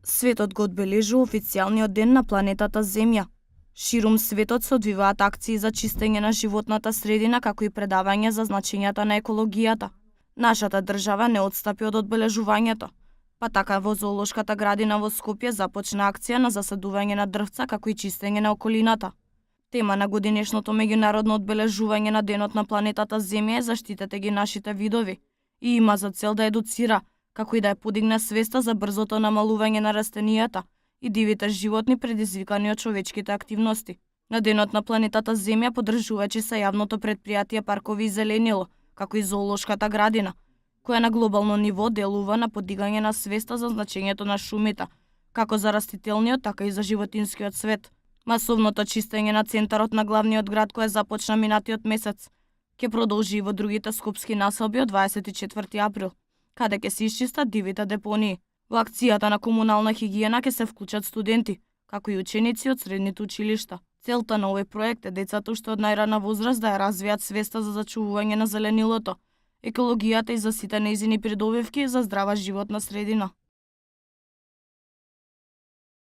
Светот го одбележува официјалниот ден на планетата Земја. Ширум светот се одвиваат акции за чистење на животната средина, како и предавања за значењата на екологијата. Нашата држава не отстапи од одбележувањето, па така во зоолошката градина во Скопје започна акција на засадување на дрвца, како и чистење на околината. Тема на годинешното меѓународно одбележување на денот на планетата Земја е заштитете ги нашите видови и има за цел да едуцира, како и да ја подигне свеста за брзото намалување на растенијата и дивите животни предизвикани од човечките активности. На денот на планетата Земја поддржувачи се јавното претпријатие Паркови и зеленило, како и зоолошката градина, која на глобално ниво делува на подигање на свеста за значењето на шумите, како за растителниот, така и за животинскиот свет. Масовното чистење на центарот на главниот град, кој започна минатиот месец, ќе продолжи и во другите скопски населби од 24 април, каде ќе се исчистат дивите депонии. Во акцијата на комунална хигиена ќе се вклучат студенти, како и ученици од средните училишта. Целта на овој проект е децата уште од најрана возраст да ја развијат свеста за зачувување на зеленилото, екологијата и за сите нејзини придобивки за здрава животна средина.